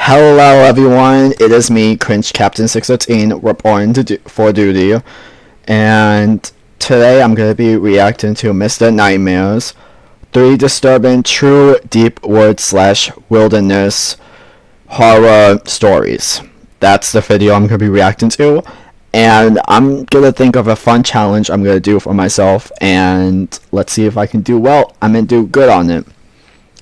Hello everyone, it is me, Cringe Captain 613, reporting for duty, and today I'm going to be reacting to Mr. Nightmares, 3 disturbing true deep woods/wilderness horror stories. That's the video I'm going to be reacting to, and I'm going to think of a fun challenge I'm going to do for myself, and let's see if I can do well. I'm going to do good on it.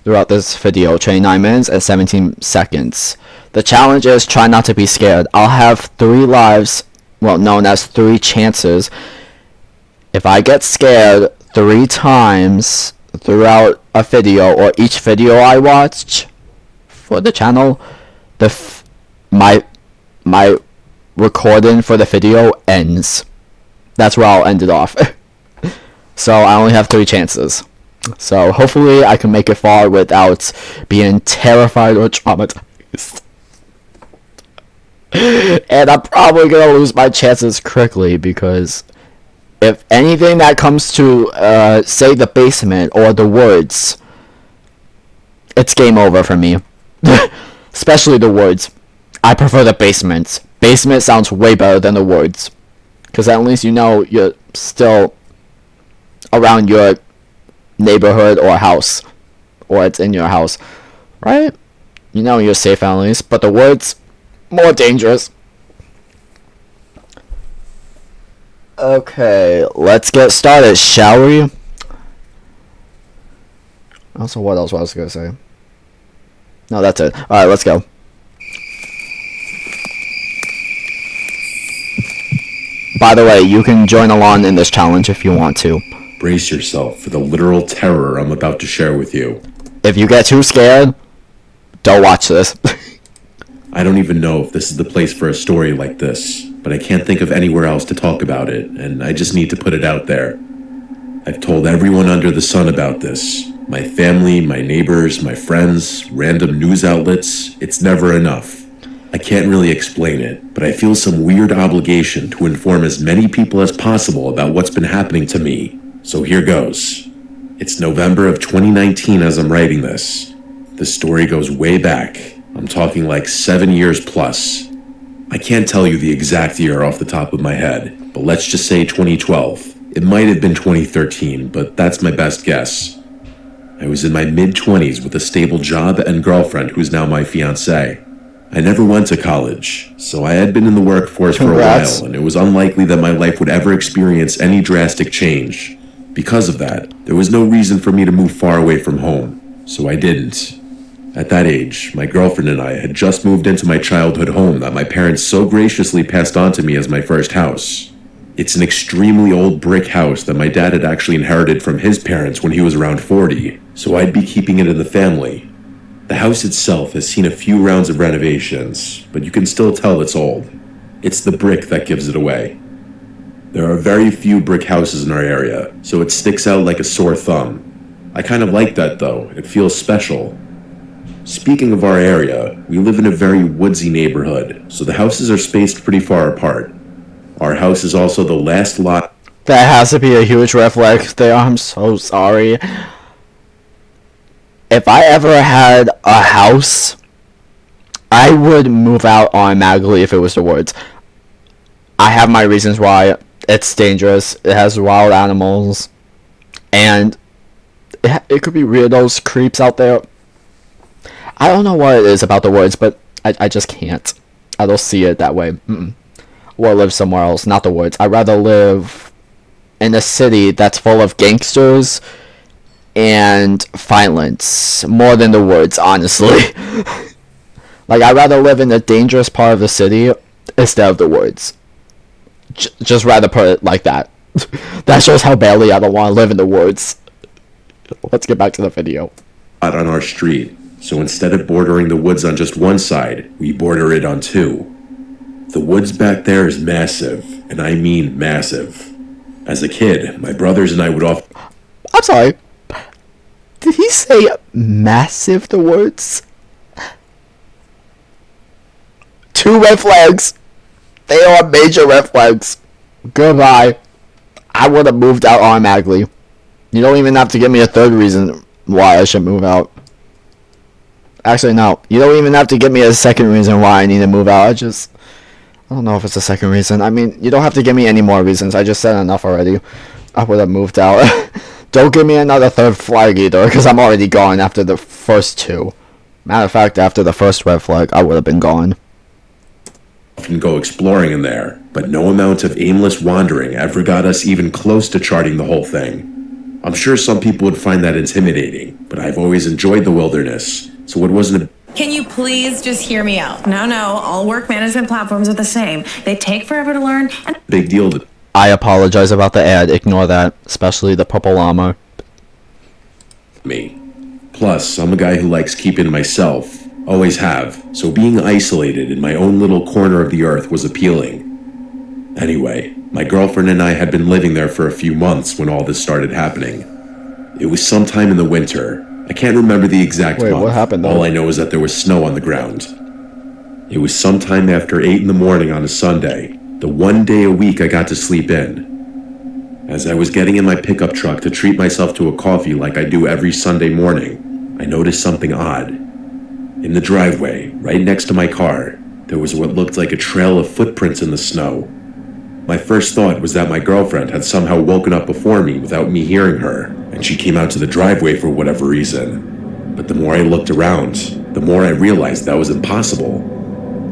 Throughout this video, 29 minutes and 17 seconds. The challenge is try not to be scared. I'll have 3 lives, well, known as 3 chances. If I get scared 3 times throughout a video or each video I watch for the channel, my recording for the video ends. That's where I'll end it off. So I only have 3 chances. So hopefully I can make it far without being terrified or traumatized. And I'm probably gonna lose my chances quickly because if anything that comes to say the basement or the woods, it's game over for me. Especially the woods. I prefer the basement. Basement sounds way better than the woods, because at least you know you're still around your neighborhood or house, or it's in your house, right? You know you're safe at least, but the woods, more dangerous. Okay, let's get started, shall we? Also, what else was I gonna say? No, that's it. Alright, let's go. By the way, you can join along in this challenge if you want to. Brace yourself for the literal terror I'm about to share with you. If you get too scared, don't watch this. I don't even know if this is the place for a story like this, but I can't think of anywhere else to talk about it, and I just need to put it out there. I've told everyone under the sun about this. My family, my neighbors, my friends, random news outlets. It's never enough. I can't really explain it, but I feel some weird obligation to inform as many people as possible about what's been happening to me. So here goes. It's November of 2019 as I'm writing this. The story goes way back. I'm talking like 7 years plus. I can't tell you the exact year off the top of my head, but let's just say 2012. It might have been 2013, but that's my best guess. I was in my mid-20s with a stable job and girlfriend who's now my fiancée. I never went to college, so I had been in the workforce for a while, and it was unlikely that my life would ever experience any drastic change. Because of that, there was no reason for me to move far away from home, so I didn't. At that age, my girlfriend and I had just moved into my childhood home that my parents so graciously passed on to me as my first house. It's an extremely old brick house that my dad had actually inherited from his parents when he was around 40, so I'd be keeping it in the family. The house itself has seen a few rounds of renovations, but you can still tell it's old. It's the brick that gives it away. There are very few brick houses in our area, so it sticks out like a sore thumb. I kind of like that though, it feels special. Speaking of our area, we live in a very woodsy neighborhood, so the houses are spaced pretty far apart. Our house is also the last lot. That has to be a huge red flag there, I'm so sorry. If I ever had a house, I would move out automatically if it was the woods. I have my reasons why. It's dangerous, it has wild animals, and it could be weirdos, creeps out there. I don't know what it is about the woods, but I just can't. I don't see it that way. Or live somewhere else, not the woods. I'd rather live in a city that's full of gangsters and violence more than the woods, honestly. Like, I'd rather live in the dangerous part of the city instead of the woods. Just rather put it like that. That shows how badly I don't want to live in the woods. Let's get back to the video. On our street, so instead of bordering the woods on just one side, we border it on 2. The woods back there is massive, and I mean massive. As a kid, my brothers and I would often... I'm sorry. Did he say massive, the words? 2 red flags. They are major red flags. Goodbye. I would have moved out automatically. You don't even have to give me a third reason why I should move out. Actually, no. You don't even have to give me a second reason why I need to move out. I don't know if it's a second reason. I mean, you don't have to give me any more reasons. I just said enough already. I would have moved out. Don't give me another third flag either, because I'm already gone after the first two. Matter of fact, after the first red flag, I would have been gone. Often go exploring in there, but no amount of aimless wandering ever got us even close to charting the whole thing. I'm sure some people would find that intimidating, but I've always enjoyed the wilderness, so it wasn't a Can you please just hear me out? No, all work management platforms are the same. They take forever to learn, and big deal to I apologize about the ad. Ignore that, especially the purple llama. me. Plus, I'm a guy who likes keeping to myself, always have, so being isolated in my own little corner of the earth was appealing. Anyway, my girlfriend and I had been living there for a few months when all this started happening. It was sometime in the winter. I can't remember the exact Wait, month. what happened, though? All I know is that there was snow on the ground. It was sometime after 8 in the morning on a Sunday, the one day a week I got to sleep in. As I was getting in my pickup truck to treat myself to a coffee like I do every Sunday morning, I noticed something odd. In the driveway, right next to my car, there was what looked like a trail of footprints in the snow. My first thought was that my girlfriend had somehow woken up before me without me hearing her, and she came out to the driveway for whatever reason. But the more I looked around, the more I realized that was impossible.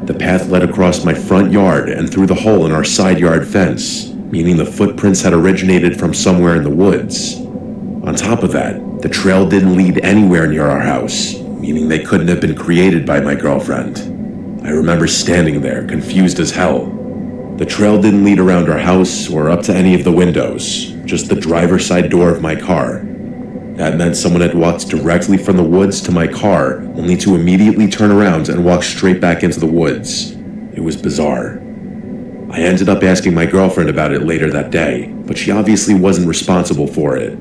The path led across my front yard and through the hole in our side yard fence, meaning the footprints had originated from somewhere in the woods. On top of that, the trail didn't lead anywhere near our house, meaning they couldn't have been created by my girlfriend. I remember standing there, confused as hell. The trail didn't lead around our house or up to any of the windows, just the driver's side door of my car. That meant someone had walked directly from the woods to my car, only to immediately turn around and walk straight back into the woods. It was bizarre. I ended up asking my girlfriend about it later that day, but she obviously wasn't responsible for it.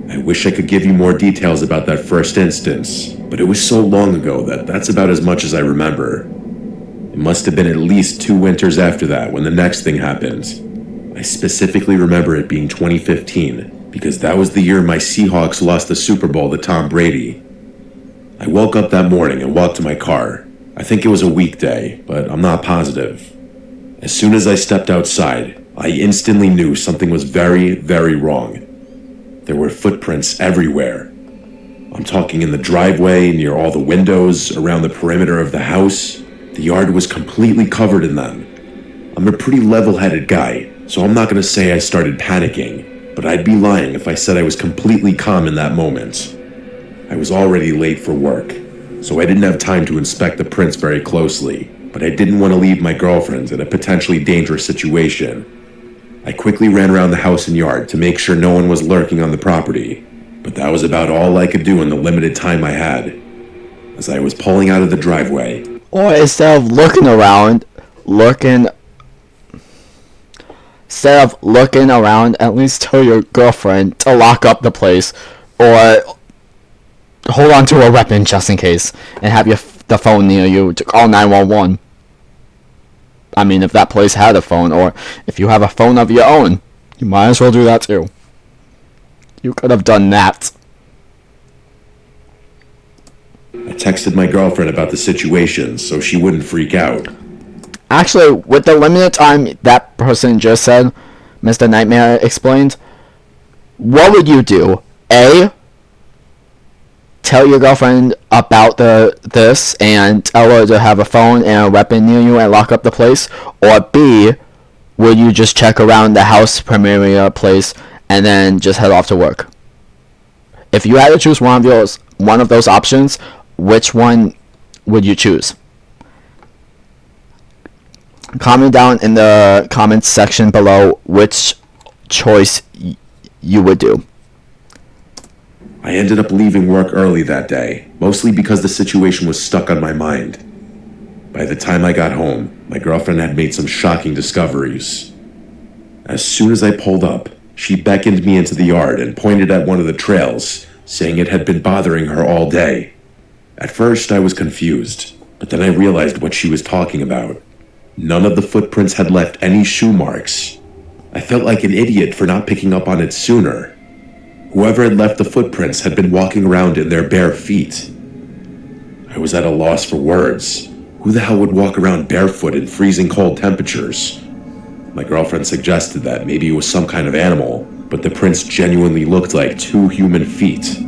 I wish I could give you more details about that first instance, but it was so long ago that that's about as much as I remember. It must have been at least 2 winters after that when the next thing happened. I specifically remember it being 2015, because that was the year my Seahawks lost the Super Bowl to Tom Brady. I woke up that morning and walked to my car. I think it was a weekday, but I'm not positive. As soon as I stepped outside, I instantly knew something was very, very wrong. There were footprints everywhere. I'm talking in the driveway, near all the windows, around the perimeter of the house. The yard was completely covered in them. I'm a pretty level-headed guy, so I'm not going to say I started panicking, but I'd be lying if I said I was completely calm in that moment. I was already late for work, so I didn't have time to inspect the prints very closely, but I didn't want to leave my girlfriend in a potentially dangerous situation. I quickly ran around the house and yard to make sure no one was lurking on the property, but that was about all I could do in the limited time I had. As I was pulling out of the driveway, Or instead of looking around, at least tell your girlfriend to lock up the place, or hold on to a weapon just in case, and have the phone near you to call 911. I mean, if that place had a phone, or if you have a phone of your own, you might as well do that too. You could have done that. I texted my girlfriend about the situation so she wouldn't freak out. Actually, with the limited time that person just said, Mr. Nightmare explained, what would you do? A, tell your girlfriend about this and tell her to have a phone and a weapon near you and lock up the place, or B, would you just check around the house perimeter place and then just head off to work? If you had to choose one of those options, which one would you choose? Comment down in the comments section below which choice you would do. I ended up leaving work early that day, mostly because the situation was stuck on my mind. By the time I got home, my girlfriend had made some shocking discoveries. As soon as I pulled up, she beckoned me into the yard and pointed at one of the trails, saying it had been bothering her all day. At first, I was confused, but then I realized what she was talking about. None of the footprints had left any shoe marks. I felt like an idiot for not picking up on it sooner. Whoever had left the footprints had been walking around in their bare feet. I I was at a loss for words. Who the hell would walk around barefoot in freezing cold temperatures? My girlfriend suggested that maybe it was some kind of animal, but the prints genuinely looked like 2 human feet.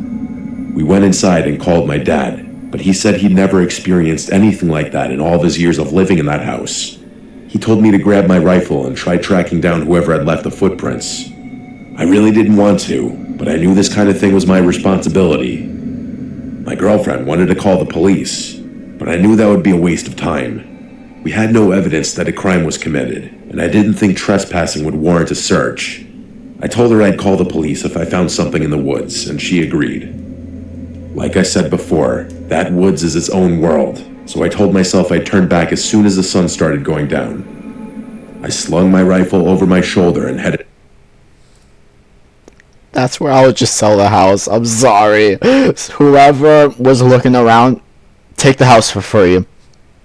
We went inside and called my dad, but he said he'd never experienced anything like that in all of his years of living in that house. He told me to grab my rifle and try tracking down whoever had left the footprints. I really didn't want to, but I knew this kind of thing was my responsibility. My girlfriend wanted to call the police, but I knew that would be a waste of time. We had no evidence that a crime was committed, and I didn't think trespassing would warrant a search. I told her I'd call the police if I found something in the woods, and she agreed. Like I said before, that woods is its own world, so I told myself I'd turn back as soon as the sun started going down. I slung my rifle over my shoulder and headed. That's where I would just sell the house. I'm sorry. Whoever was looking around, take the house for free.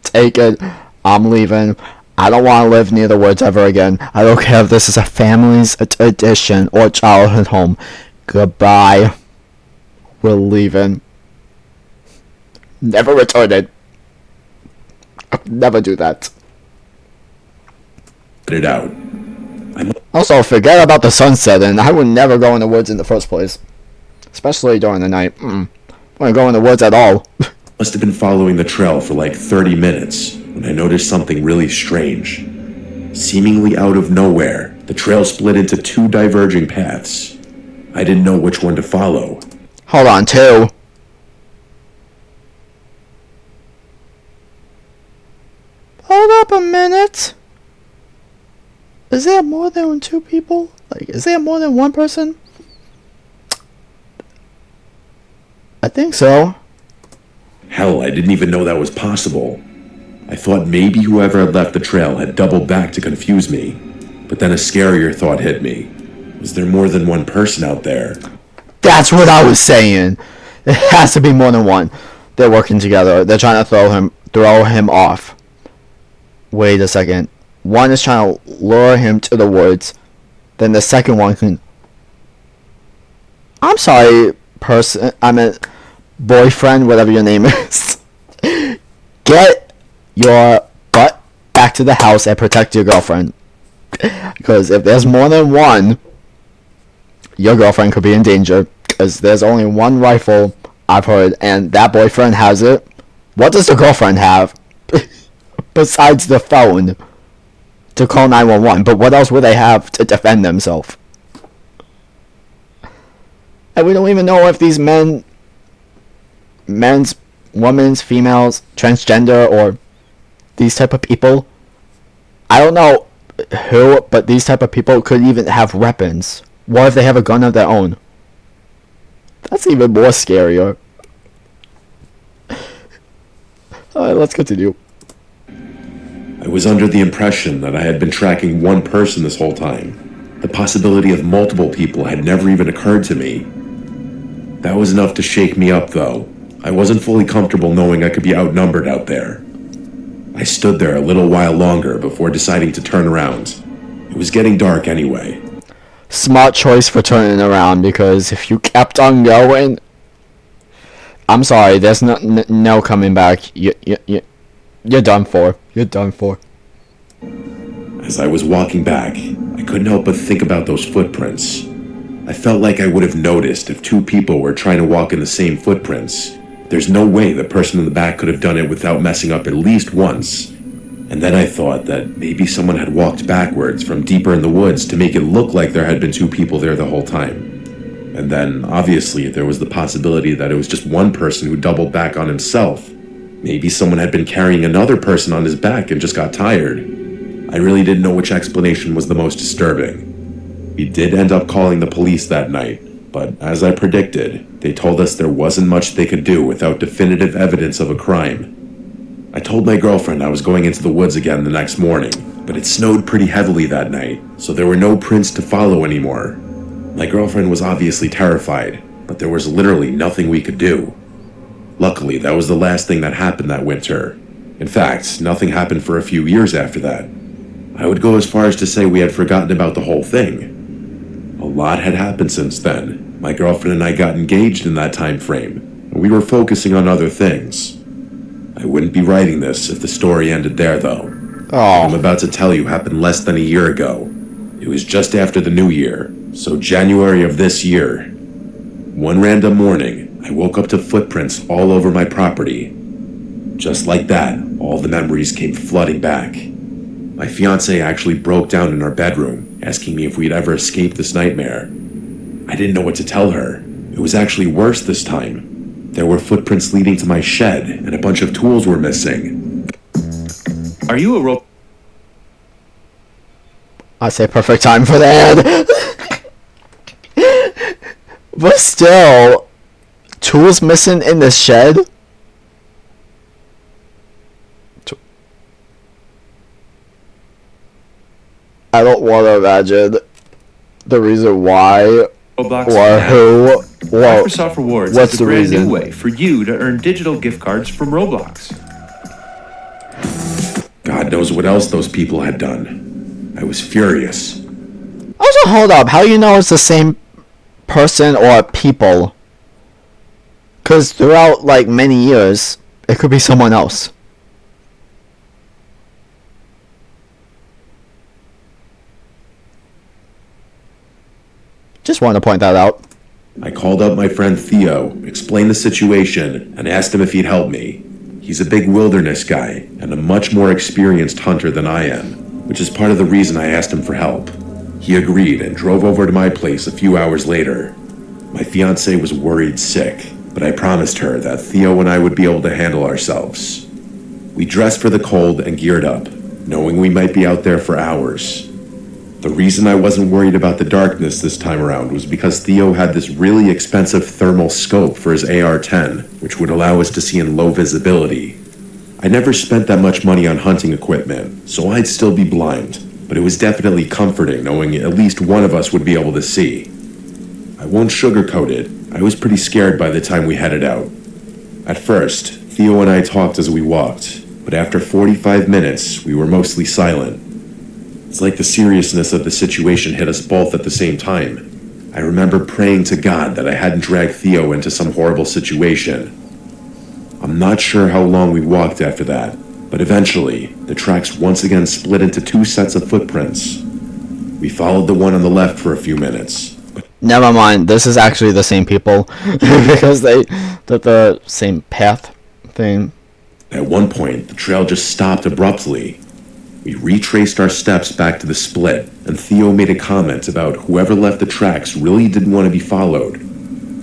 Take it. I'm leaving. I don't want to live near the woods ever again. I don't care if this is a family's addition or childhood home. Goodbye. We're leaving. Never returning. Never do that. It out. Also, forget about the sunset, and I would never go in the woods in the first place. Especially during the night. Wouldn't go in the woods at all. Must have been following the trail for like 30 minutes when I noticed something really strange. Seemingly out of nowhere, the trail split into 2 diverging paths. I didn't know which one to follow. Hold on, 2. Hold up a minute. Is there more than 2 people? Like, is there more than 1 person? I think so. Hell, I didn't even know that was possible. I thought maybe whoever had left the trail had doubled back to confuse me. But then a scarier thought hit me. Was there more than 1 person out there? That's what I was saying. It has to be more than 1. They're working together. They're trying to throw him off. Wait a second. 1 is trying to lure him to the woods. Then the second one can... I'm sorry, boyfriend, whatever your name is. Get your butt back to the house and protect your girlfriend. Because if there's more than 1, your girlfriend could be in danger. Because there's only 1 rifle, I've heard, and that boyfriend has it. What does the girlfriend have? Besides the phone. To call 911, but what else would they have to defend themselves? And we don't even know if these men's, women's, females, transgender, or these type of people. I don't know who, but these type of people could even have weapons. What if they have a gun of their own? That's even more scarier. Alright, let's continue. I was under the impression that I had been tracking 1 person this whole time. The possibility of multiple people had never even occurred to me. That was enough to shake me up, though. I wasn't fully comfortable knowing I could be outnumbered out there. I stood there a little while longer before deciding to turn around. It was getting dark anyway. Smart choice for turning around, because if you kept on going... I'm sorry, there's no coming back. You're done for. You're done for. As I was walking back, I couldn't help but think about those footprints. I felt like I would have noticed if 2 people were trying to walk in the same footprints. There's no way the person in the back could have done it without messing up at least once. And then I thought that maybe someone had walked backwards from deeper in the woods to make it look like there had been 2 people there the whole time. And then, obviously, there was the possibility that it was just 1 person who doubled back on himself. Maybe someone had been carrying another person on his back and just got tired. I really didn't know which explanation was the most disturbing. We did end up calling the police that night, but as I predicted, they told us there wasn't much they could do without definitive evidence of a crime. I told my girlfriend I was going into the woods again the next morning, but it snowed pretty heavily that night, so there were no prints to follow anymore. My girlfriend was obviously terrified, but there was literally nothing we could do. Luckily, that was the last thing that happened that winter. In fact, nothing happened for a few years after that. I would go as far as to say we had forgotten about the whole thing. A lot had happened since then. My girlfriend and I got engaged in that time frame, and we were focusing on other things. I wouldn't be writing this if the story ended there, though. What I'm Oh, about to tell you happened less than a year ago. It was just after the new year, so January of this year. One random morning, I woke up to footprints all over my property. Just like that, all the memories came flooding back. My fiancée actually broke down in our bedroom, asking me if we'd ever escaped this nightmare. I didn't know what to tell her. It was actually worse this time. There were footprints leading to my shed, and a bunch of tools were missing. Are you a I say perfect time for that. But still, tools missing in the shed? I don't want to imagine the reason why Roblox or fan? who. Well, Microsoft Rewards what's is a the brand reason? new way for you to earn digital gift cards from Roblox. God knows what else those people had done. I was furious. also, hold up. How do you know it's the same person or people? Because throughout, like, many years, it could be someone else. Just wanted to point that out. I called up my friend Theo, explained the situation, and asked him if he'd help me. He's a big wilderness guy, and a much more experienced hunter than I am, which is part of the reason I asked him for help. He agreed and drove over to my place a few hours later. My fiancée was worried sick, but I promised her that Theo and I would be able to handle ourselves. We dressed for the cold and geared up, knowing we might be out there for hours. The reason I wasn't worried about the darkness this time around was because Theo had this really expensive thermal scope for his AR-10, which would allow us to see in low visibility. I never spent that much money on hunting equipment, so I'd still be blind, but it was definitely comforting knowing at least one of us would be able to see. I won't sugarcoat it, I was pretty scared by the time we headed out. At first, Theo and I talked as we walked, but after 45 minutes, we were mostly silent. It's like the seriousness of the situation hit us both at the same time. I remember praying to God that I hadn't dragged Theo into some horrible situation. I'm not sure how long we walked after that, but eventually, the tracks once again split into two sets of footprints. We followed the one on the left for a few minutes. Never mind. This is actually the same people because they did the same path thing. At one point, the trail just stopped abruptly. We retraced our steps back to the split, and Theo made a comment about whoever left the tracks really didn't want to be followed.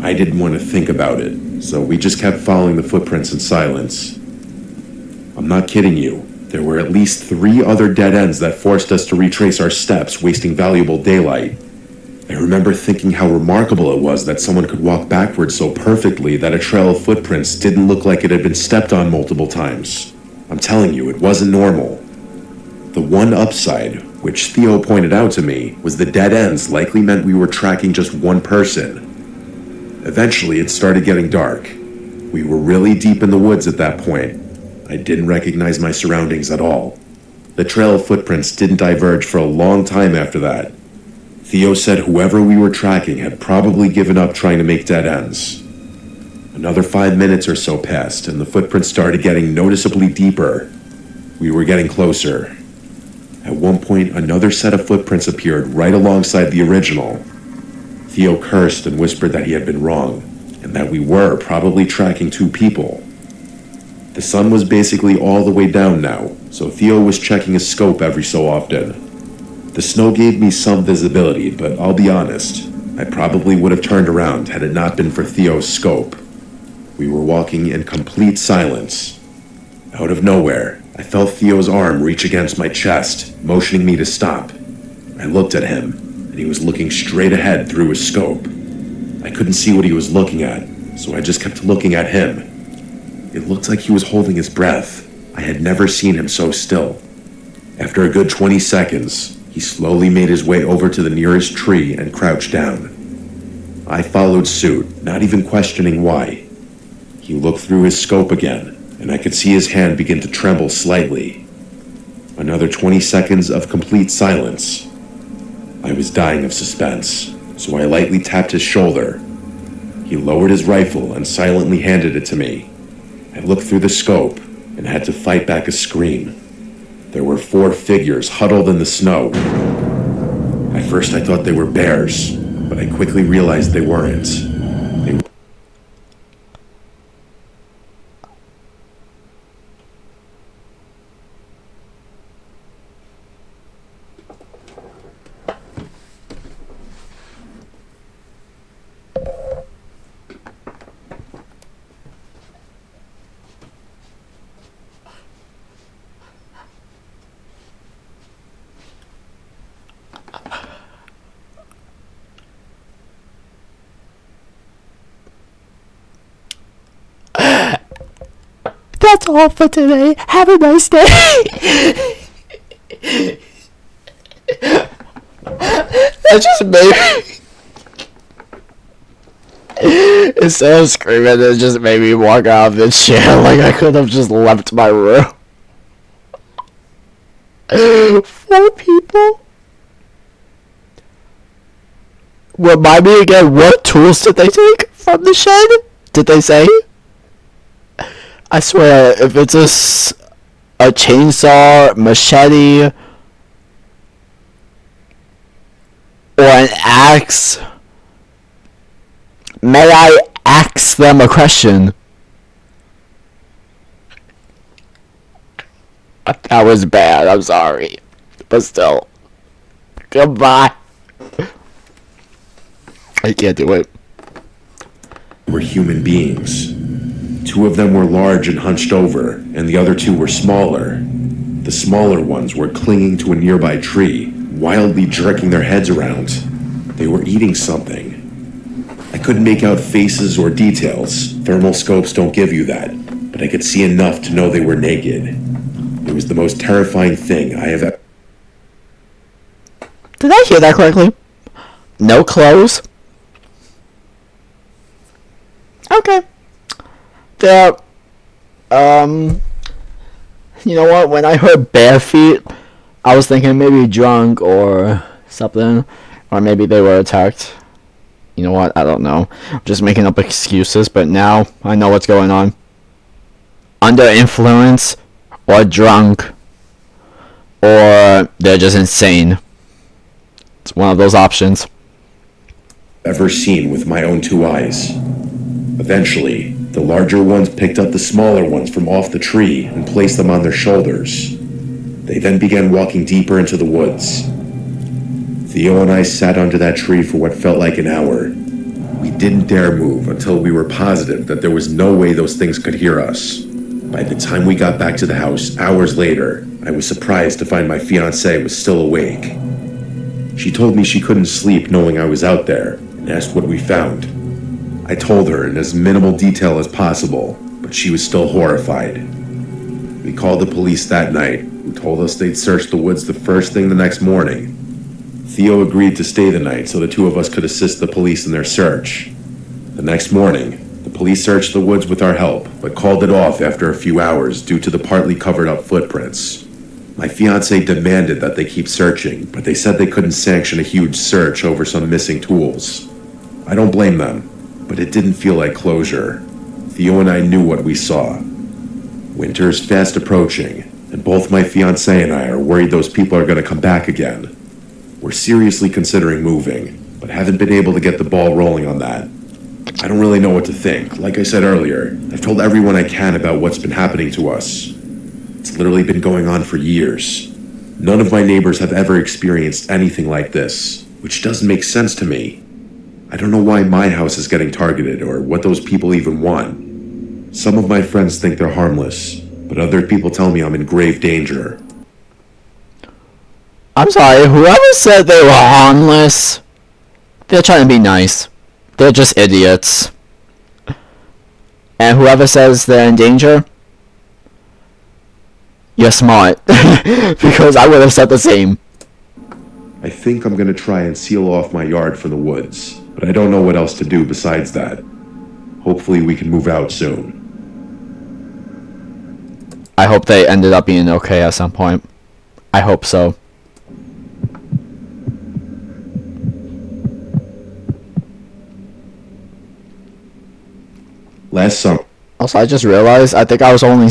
I didn't want to think about it, so we just kept following the footprints in silence. I'm not kidding you. There were at least 3 other dead ends that forced us to retrace our steps, wasting valuable daylight. I remember thinking how remarkable it was that someone could walk backwards so perfectly that a trail of footprints didn't look like it had been stepped on multiple times. I'm telling you, it wasn't normal. The one upside, which Theo pointed out to me, was the dead ends likely meant we were tracking just one person. Eventually, it started getting dark. We were really deep in the woods at that point. I didn't recognize my surroundings at all. The trail of footprints didn't diverge for a long time after that. Theo said whoever we were tracking had probably given up trying to make dead ends. Another 5 minutes or so passed, and the footprints started getting noticeably deeper. We were getting closer. At one point, another set of footprints appeared right alongside the original. Theo cursed and whispered that he had been wrong, and that we were probably tracking 2 people. The sun was basically all the way down now, so Theo was checking his scope every so often. The snow gave me some visibility, but I'll be honest, I probably would have turned around had it not been for Theo's scope. We were walking in complete silence. Out of nowhere, I felt Theo's arm reach against my chest, motioning me to stop. I looked at him, and he was looking straight ahead through his scope. I couldn't see what he was looking at, so I just kept looking at him. It looked like he was holding his breath. I had never seen him so still. After a good 20 seconds, he slowly made his way over to the nearest tree and crouched down. I followed suit, not even questioning why. He looked through his scope again, and I could see his hand begin to tremble slightly. Another 20 seconds of complete silence. I was dying of suspense, so I lightly tapped his shoulder. He lowered his rifle and silently handed it to me. I looked through the scope, and had to fight back a scream. There were 4 figures huddled in the snow. At first I thought they were bears, but I quickly realized they weren't. They That's all for today. Have a nice day. That just made instead of screaming, it just made me walk out of the chair like I could have just left my room. 4 people? Remind me again, what tools did they take from the shed? Did they say? I swear, if it's a chainsaw, machete, or an axe, may I ask them a question? That was bad, I'm sorry. But still. Goodbye. I can't do it. were human beings. 2 of them were large and hunched over, and the other 2 were smaller. The smaller ones were clinging to a nearby tree, wildly jerking their heads around. They were eating something. I couldn't make out faces or details. Thermal scopes don't give you that, but I could see enough to know they were naked. It was the most terrifying thing I have ever... Did I hear that correctly? No clothes? Okay. Yeah. You know what? When I heard bare feet, I was thinking maybe drunk or something. Or maybe they were attacked. You know what? I don't know. I'm just making up excuses, but now I know what's going on. Under influence, or drunk, or they're just insane. It's one of those options. ever seen with my own 2 eyes. Eventually, the larger ones picked up the smaller ones from off the tree and placed them on their shoulders. They then began walking deeper into the woods. Theo and I sat under that tree for what felt like an hour. We didn't dare move until we were positive that there was no way those things could hear us. By the time we got back to the house, hours later, I was surprised to find my fiancée was still awake. She told me she couldn't sleep knowing I was out there, and asked what we found. I told her in as minimal detail as possible, but she was still horrified. We called the police that night, who told us they'd search the woods the first thing the next morning. Theo agreed to stay the night so the 2 of us could assist the police in their search. The next morning, the police searched the woods with our help, but called it off after a few hours due to the partly covered up footprints. My fiancé demanded that they keep searching, but they said they couldn't sanction a huge search over some missing tools. I don't blame them, but it didn't feel like closure. Theo and I knew what we saw. Winter is fast approaching, and both my fiancé and I are worried those people are going to come back again. We're seriously considering moving, but haven't been able to get the ball rolling on that. I don't really know what to think. Like I said earlier, I've told everyone I can about what's been happening to us. It's literally been going on for years. None of my neighbors have ever experienced anything like this, which doesn't make sense to me. I don't know why my house is getting targeted or what those people even want. Some of my friends think they're harmless, but other people tell me I'm in grave danger. I'm sorry, whoever said they were harmless, they're trying to be nice. They're just idiots. And whoever says they're in danger, you're smart. Because I would have said the same. I think I'm gonna try and seal off my yard for the woods, but I don't know what else to do besides that. Hopefully we can move out soon. I hope they ended up being okay at some point. I hope so. Last summer, Also, I just realized I think I was only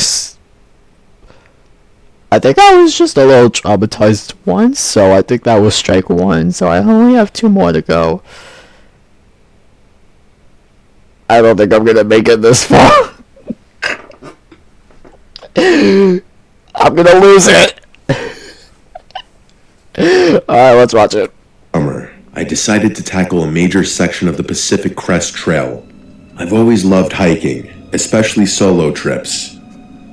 I think I was just a little traumatized once, so I think that was strike one, so I only have 2 more to go. I don't think I'm gonna make it this far. I'm gonna lose it. Alright, let's watch it. Summer, I decided to tackle a major section of the Pacific Crest Trail. I've always loved hiking, especially solo trips.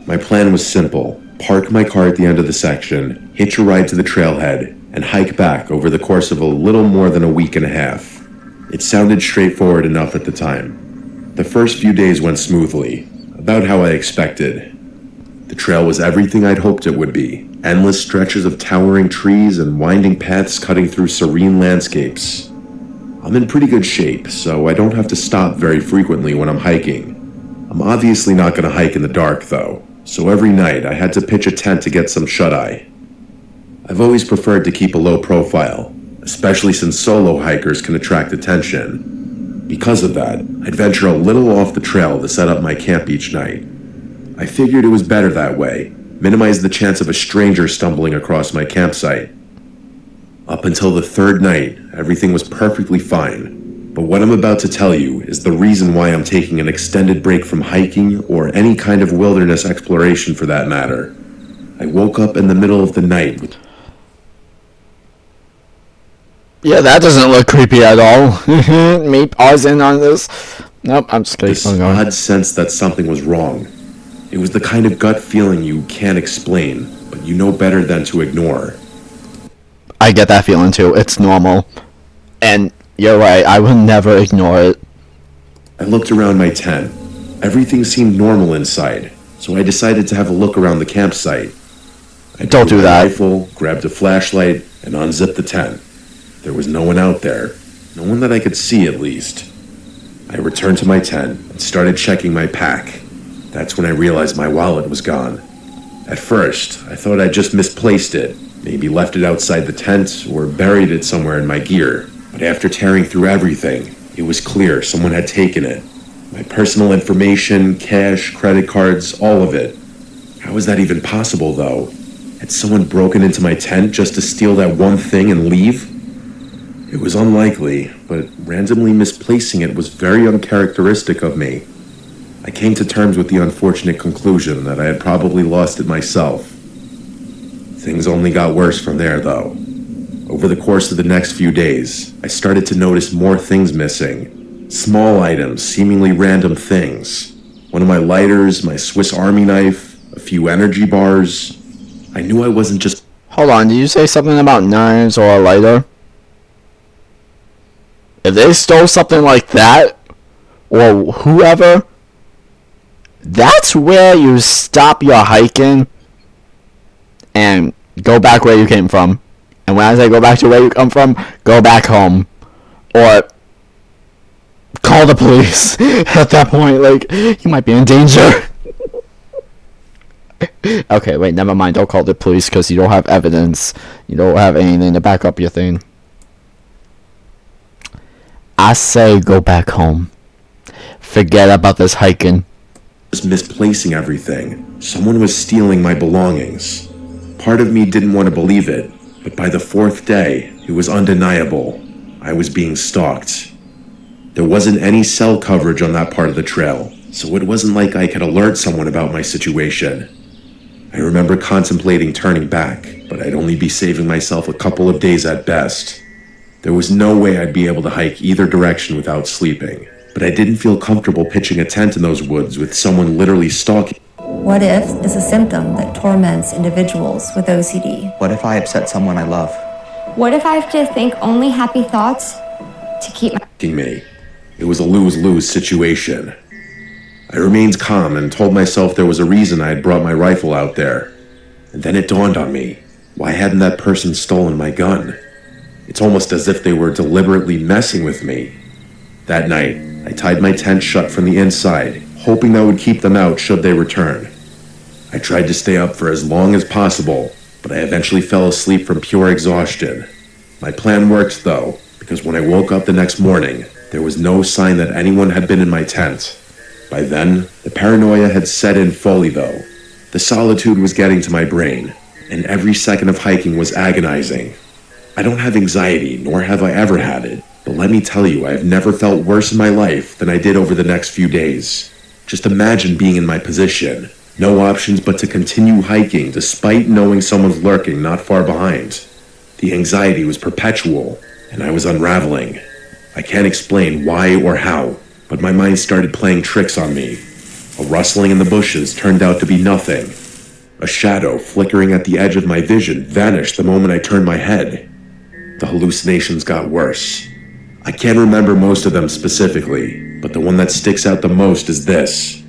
My plan was simple: park my car at the end of the section, hitch a ride to the trailhead, and hike back over the course of a little more than a week and a half. It sounded straightforward enough at the time. The first few days went smoothly, about how I expected. The trail was everything I'd hoped it would be: endless stretches of towering trees and winding paths cutting through serene landscapes. I'm in pretty good shape, so I don't have to stop very frequently when I'm hiking. I'm obviously not going to hike in the dark, though, so every night I had to pitch a tent to get some shut-eye. I've always preferred to keep a low profile, especially since solo hikers can attract attention. Because of that, I'd venture a little off the trail to set up my camp each night. I figured it was better that way, minimize the chance of a stranger stumbling across my campsite. Up until the 3rd night, everything was perfectly fine, but what I'm about to tell you is the reason why I'm taking an extended break from hiking or any kind of wilderness exploration for that matter. I woke up in the middle of the night with Yeah, that doesn't look creepy at all. Me pausing on this. Nope, I'm just this going. odd sense that something was wrong. It was the kind of gut feeling you can't explain, but you know better than to ignore. I get that feeling too. It's normal. And you're right, I will never ignore it. I looked around my tent. Everything seemed normal inside, so I decided to have a look around the campsite. I Don't drew do my that. rifle, grabbed a flashlight, and unzipped the tent. There was no one out there. No one that I could see, at least. I returned to my tent and started checking my pack. That's when I realized my wallet was gone. At first, I thought I'd just misplaced it, maybe left it outside the tent or buried it somewhere in my gear. But after tearing through everything, it was clear someone had taken it. My personal information, cash, credit cards, all of it. How was that even possible, though? Had someone broken into my tent just to steal that one thing and leave? It was unlikely, but randomly misplacing it was very uncharacteristic of me. I came to terms with the unfortunate conclusion that I had probably lost it myself. Things only got worse from there, though. Over the course of the next few days, I started to notice more things missing. Small items, seemingly random things. One of my lighters, my Swiss Army knife, a few energy bars. I knew I wasn't just... Hold on, did you say something about knives or a lighter? If they stole something like that, or whoever, that's where you stop your hiking and go back where you came from. And when I say go back to where you come from, go back home. Or call the police. At that point, like, you might be in danger. Okay, wait, never mind. Don't call the police because you don't have evidence. You don't have anything to back up your thing. I say go back home. Forget about this hiking. misplacing everything. Someone was stealing my belongings. Part of me didn't want to believe it, but by the 4th day, it was undeniable. I was being stalked. There wasn't any cell coverage on that part of the trail, so it wasn't like I could alert someone about my situation. I remember contemplating turning back, but I'd only be saving myself a couple of days at best. There was no way I'd be able to hike either direction without sleeping, but I didn't feel comfortable pitching a tent in those woods with someone literally stalking. What if is a symptom that torments individuals with OCD? What if I upset someone I love? What if I have to think only happy thoughts to keep my... Me. It was a lose-lose situation. I remained calm and told myself there was a reason I had brought my rifle out there. And then it dawned on me. Why hadn't that person stolen my gun? It's almost as if they were deliberately messing with me. That night, I tied my tent shut from the inside, hoping that would keep them out should they return. I tried to stay up for as long as possible, but I eventually fell asleep from pure exhaustion. My plan worked, though, because when I woke up the next morning, there was no sign that anyone had been in my tent. By then, the paranoia had set in fully, though. The solitude was getting to my brain. and every second of hiking was agonizing. I don't have anxiety, nor have I ever had it, but let me tell you, I have never felt worse in my life than I did over the next few days. Just imagine being in my position. No options but to continue hiking despite knowing someone's lurking not far behind. The anxiety was perpetual, and I was unraveling. I can't explain why or how, but my mind started playing tricks on me. A rustling in the bushes turned out to be nothing. A shadow flickering at the edge of my vision vanished the moment I turned my head. The hallucinations got worse. I can't remember most of them specifically, but the one that sticks out the most is this.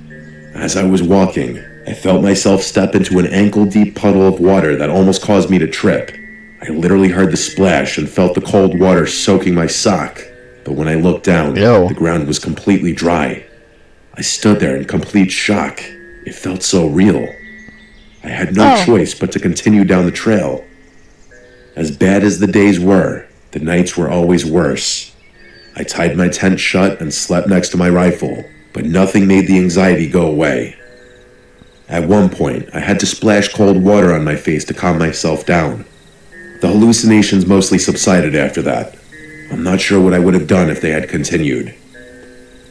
As I was walking, I felt myself step into an ankle-deep puddle of water that almost caused me to trip. I literally heard the splash and felt the cold water soaking my sock, but when I looked down, Ew. the ground was completely dry. I stood there in complete shock. It felt so real. I had no choice but to continue down the trail. As bad as the days were, the nights were always worse. I tied my tent shut and slept next to my rifle, but nothing made the anxiety go away. At one point, I had to splash cold water on my face to calm myself down. The hallucinations mostly subsided after that. I'm not sure what I would have done if they had continued.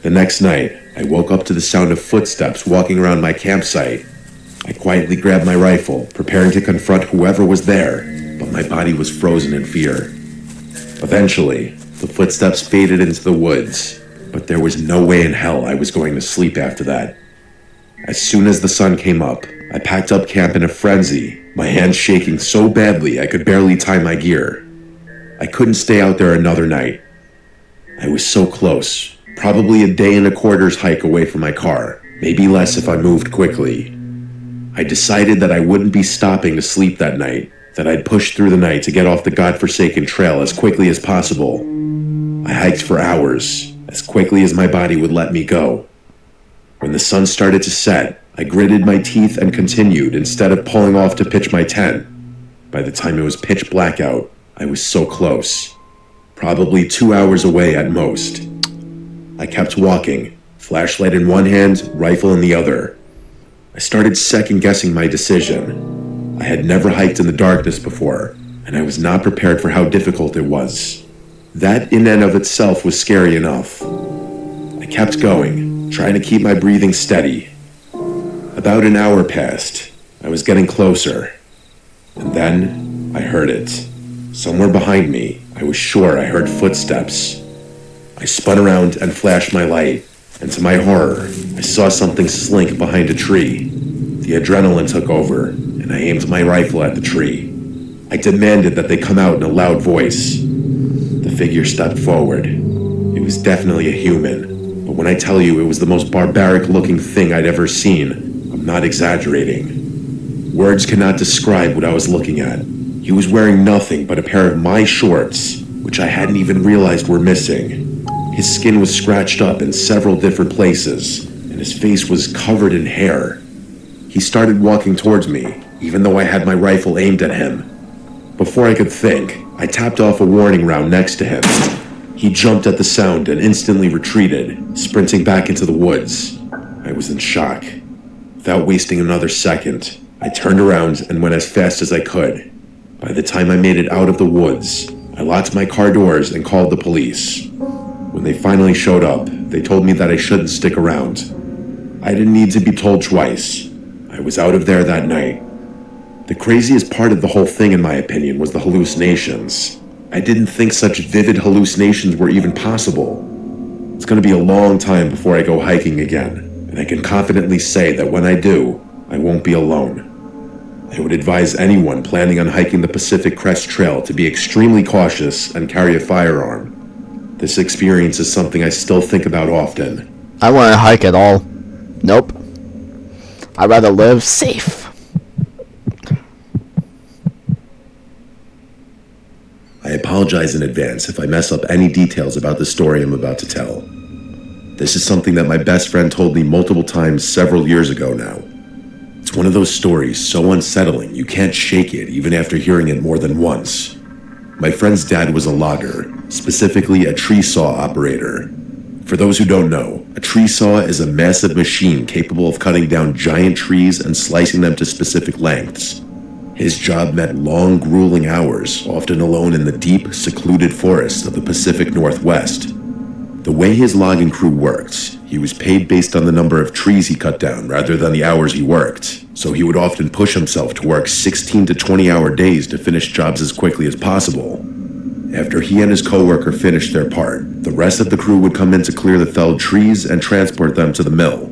The next night, I woke up to the sound of footsteps walking around my campsite. I quietly grabbed my rifle, preparing to confront whoever was there, but my body was frozen in fear. Eventually, the footsteps faded into the woods, but there was no way in hell I was going to sleep after that. As soon as the sun came up, I packed up camp in a frenzy, my hands shaking so badly I could barely tie my gear. I couldn't stay out there another night. I was so close, probably a day and a quarter's hike away from my car, maybe less if I moved quickly. I decided that I wouldn't be stopping to sleep that night, that I'd push through the night to get off the godforsaken trail as quickly as possible. I hiked for hours, as quickly as my body would let me go. When the sun started to set, I gritted my teeth and continued instead of pulling off to pitch my tent. By the time it was pitch black out, I was so close. Probably 2 hours away at most. I kept walking, flashlight in one hand, rifle in the other. I started second-guessing my decision. I had never hiked in the darkness before, and I was not prepared for how difficult it was. That in and of itself was scary enough. I kept going, trying to keep my breathing steady. About an hour passed. I was getting closer. And then, I heard it. Somewhere behind me, I was sure I heard footsteps. I spun around and flashed my light, and to my horror, I saw something slink behind a tree. The adrenaline took over, and I aimed my rifle at the tree. I demanded that they come out in a loud voice. The figure stepped forward. It was definitely a human, but when I tell you it was the most barbaric-looking thing I'd ever seen, I'm not exaggerating. Words cannot describe what I was looking at. He was wearing nothing but a pair of my shorts, which I hadn't even realized were missing. His skin was scratched up in several different places, and his face was covered in hair. He started walking towards me, even though I had my rifle aimed at him. Before I could think, I tapped off a warning round next to him. He jumped at the sound and instantly retreated, sprinting back into the woods. I was in shock. Without wasting another second, I turned around and went as fast as I could. By the time I made it out of the woods, I locked my car doors and called the police. When they finally showed up, they told me that I shouldn't stick around. I didn't need to be told twice. I was out of there that night. The craziest part of the whole thing, in my opinion, was the hallucinations. I didn't think such vivid hallucinations were even possible. It's going to be a long time before I go hiking again, and I can confidently say that when I do, I won't be alone. I would advise anyone planning on hiking the Pacific Crest Trail to be extremely cautious and carry a firearm. This experience is something I still think about often. I wouldn't hike at all. Nope. I'd rather live safe. I apologize in advance if I mess up any details about the story I'm about to tell. This is something that my best friend told me multiple times several years ago now. It's one of those stories so unsettling you can't shake it even after hearing it more than once. My friend's dad was a logger, specifically a tree saw operator. For those who don't know, a tree saw is a massive machine capable of cutting down giant trees and slicing them to specific lengths. His job meant long, grueling hours, often alone in the deep, secluded forests of the Pacific Northwest. The way his logging crew worked, he was paid based on the number of trees he cut down rather than the hours he worked, so he would often push himself to work 16 to 20-hour days to finish jobs as quickly as possible. After he and his coworker finished their part, the rest of the crew would come in to clear the felled trees and transport them to the mill.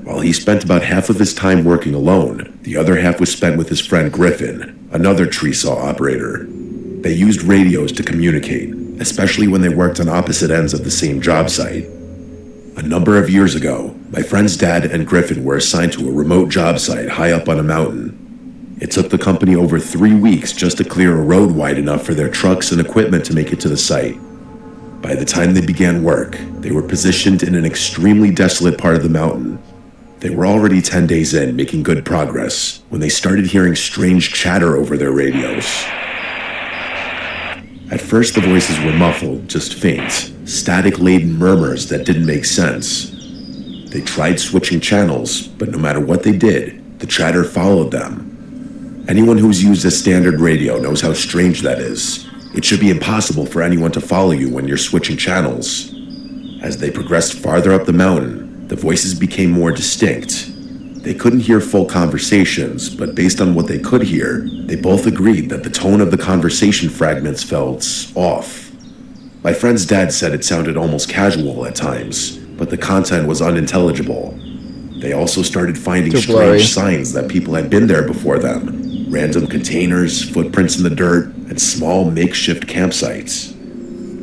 While he spent about half of his time working alone, the other half was spent with his friend Griffin, another tree saw operator. They used radios to communicate, especially when they worked on opposite ends of the same job site. A number of years ago, my friend's dad and Griffin were assigned to a remote job site high up on a mountain. It took the company over 3 weeks just to clear a road wide enough for their trucks and equipment to make it to the site. By the time they began work, they were positioned in an extremely desolate part of the mountain. They were already 10 days in, making good progress, when they started hearing strange chatter over their radios. At first, the voices were muffled, just faint, static-laden murmurs that didn't make sense. They tried switching channels, but no matter what they did, the chatter followed them. Anyone who's used a standard radio knows how strange that is. It should be impossible for anyone to follow you when you're switching channels. As they progressed farther up the mountain, the voices became more distinct. They couldn't hear full conversations, but based on what they could hear, they both agreed that the tone of the conversation fragments felt off. My friend's dad said it sounded almost casual at times, but the content was unintelligible. They also started finding strange signs that people had been there before them. Random containers, footprints in the dirt, and small makeshift campsites.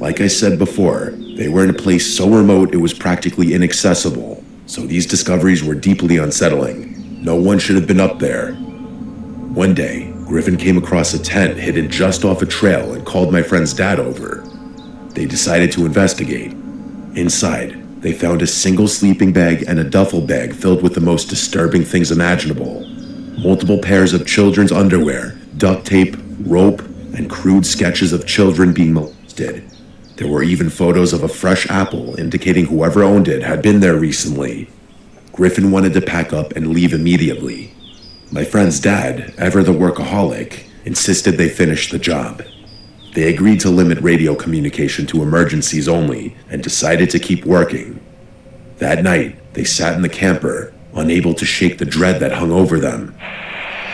Like I said before, they were in a place so remote it was practically inaccessible, so these discoveries were deeply unsettling. No one should have been up there. One day, Griffin came across a tent hidden just off a trail and called my friend's dad over. They decided to investigate. Inside, they found a single sleeping bag and a duffel bag filled with the most disturbing things imaginable. Multiple pairs of children's underwear, duct tape, rope, and crude sketches of children being molested. There were even photos of a fresh apple indicating whoever owned it had been there recently. Griffin wanted to pack up and leave immediately. My friend's dad, ever the workaholic, insisted they finish the job. They agreed to limit radio communication to emergencies only and decided to keep working. That night, they sat in the camper, unable to shake the dread that hung over them.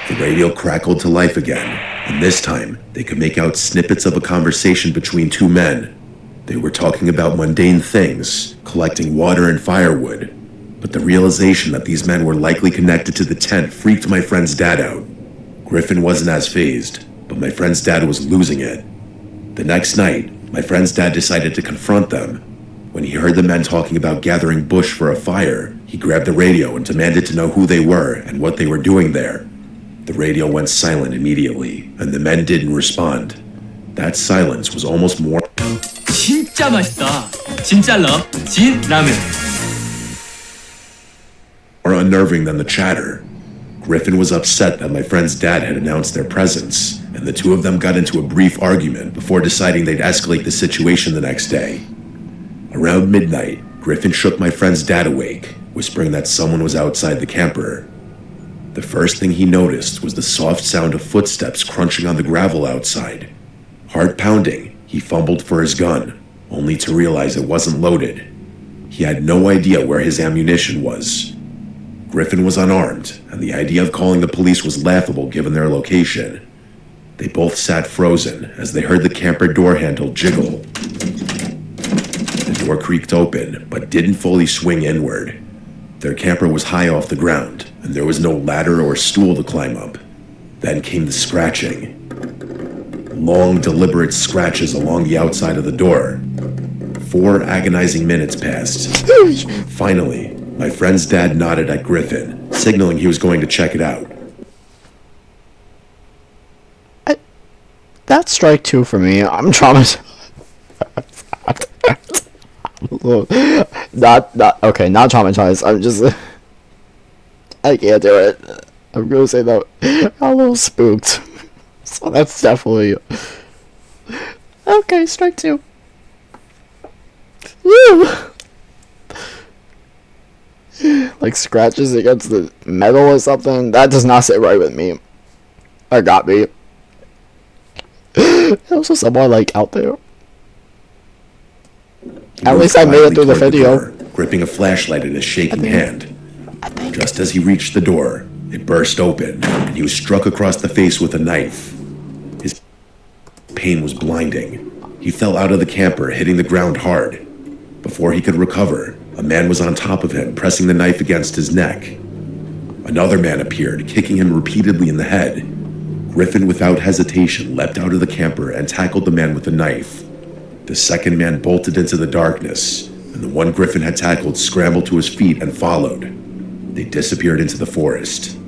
The radio crackled to life again, and this time, they could make out snippets of a conversation between two men. They were talking about mundane things, collecting water and firewood, but the realization that these men were likely connected to the tent freaked my friend's dad out. Griffin wasn't as fazed, but my friend's dad was losing it. The next night, my friend's dad decided to confront them. When he heard the men talking about gathering bush for a fire, he grabbed the radio and demanded to know who they were and what they were doing there. The radio went silent immediately, and the men didn't respond. That silence was almost more 진짜 맛있다. 진짜 love, 진 라면. more unnerving than the chatter. Griffin was upset that my friend's dad had announced their presence, and the two of them got into a brief argument before deciding they'd escalate the situation the next day. Around midnight, Griffin shook my friend's dad awake, whispering that someone was outside the camper. The first thing he noticed was the soft sound of footsteps crunching on the gravel outside. Heart pounding, he fumbled for his gun, only to realize it wasn't loaded. He had no idea where his ammunition was. Griffin was unarmed, and the idea of calling the police was laughable given their location. They both sat frozen as they heard the camper door handle jiggle. The door creaked open, but didn't fully swing inward. Their camper was high off the ground, and there was no ladder or stool to climb up. Then came the scratching. Long, deliberate scratches along the outside of the door. 4 agonizing minutes passed. Finally, my friend's dad nodded at Griffin, signaling he was going to check it out. That's strike 2 for me. I'm traumatized. Okay, not traumatized. I'm just, I can't do it. I'm gonna say that I'm a little spooked. So that's definitely okay. Strike 2. Woo! Like scratches against the metal or something. That does not sit right with me. Or got me. There's also someone like out there. He At moved least I made it quietly through the toward video. door, gripping a flashlight in his shaking hand. I think. Just as he reached the door, it burst open, and he was struck across the face with a knife. His pain was blinding. He fell out of the camper, hitting the ground hard. Before he could recover, a man was on top of him, pressing the knife against his neck. Another man appeared, kicking him repeatedly in the head. Griffin, without hesitation, leapt out of the camper and tackled the man with the knife. The second man bolted into the darkness, and the one Griffin had tackled scrambled to his feet and followed. They disappeared into the forest.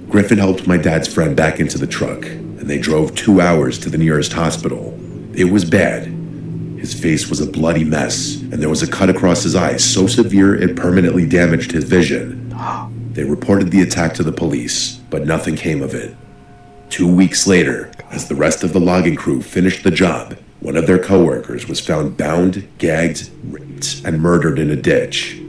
Griffin helped my dad's friend back into the truck, and they drove 2 hours to the nearest hospital. It was bad. His face was a bloody mess, and there was a cut across his eye so severe it permanently damaged his vision. They reported the attack to the police, but nothing came of it. 2 weeks later, as the rest of the logging crew finished the job, one of their coworkers was found bound, gagged, raped, and murdered in a ditch.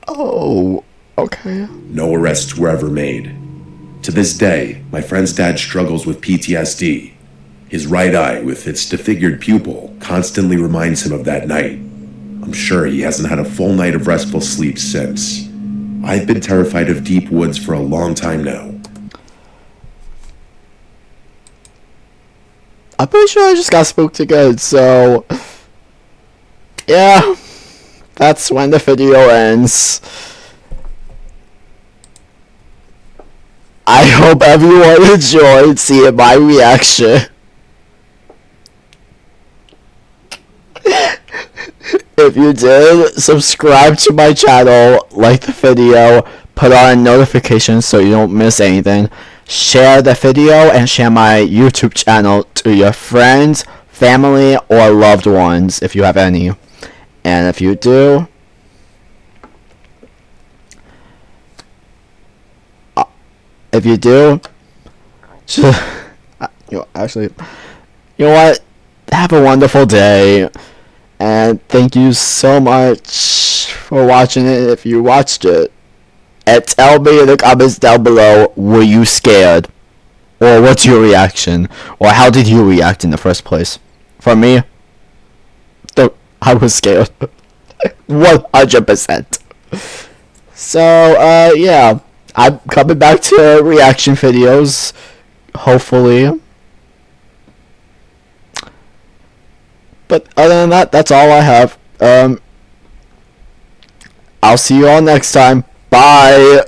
Oh, okay. No arrests were ever made. To this day, my friend's dad struggles with PTSD. His right eye, with its disfigured pupil, constantly reminds him of that night. I'm sure he hasn't had a full night of restful sleep since. I've been terrified of deep woods for a long time now. I'm pretty sure I just got spooked again, so... yeah. That's when the video ends. I hope everyone enjoyed seeing my reaction. If you did, subscribe to my channel, like the video, put on notifications so you don't miss anything, share the video, and share my YouTube channel to your friends, family, or loved ones if you have any. And if you do, just, you know what? Have a wonderful day. And thank you so much for watching it if you watched it. And tell me in the comments down below, were you scared? Or what's your reaction? Or how did you react in the first place? For me, I was scared. 100%. So, yeah. I'm coming back to reaction videos. Hopefully. But other than that, that's all I have. I'll see you all next time. Bye.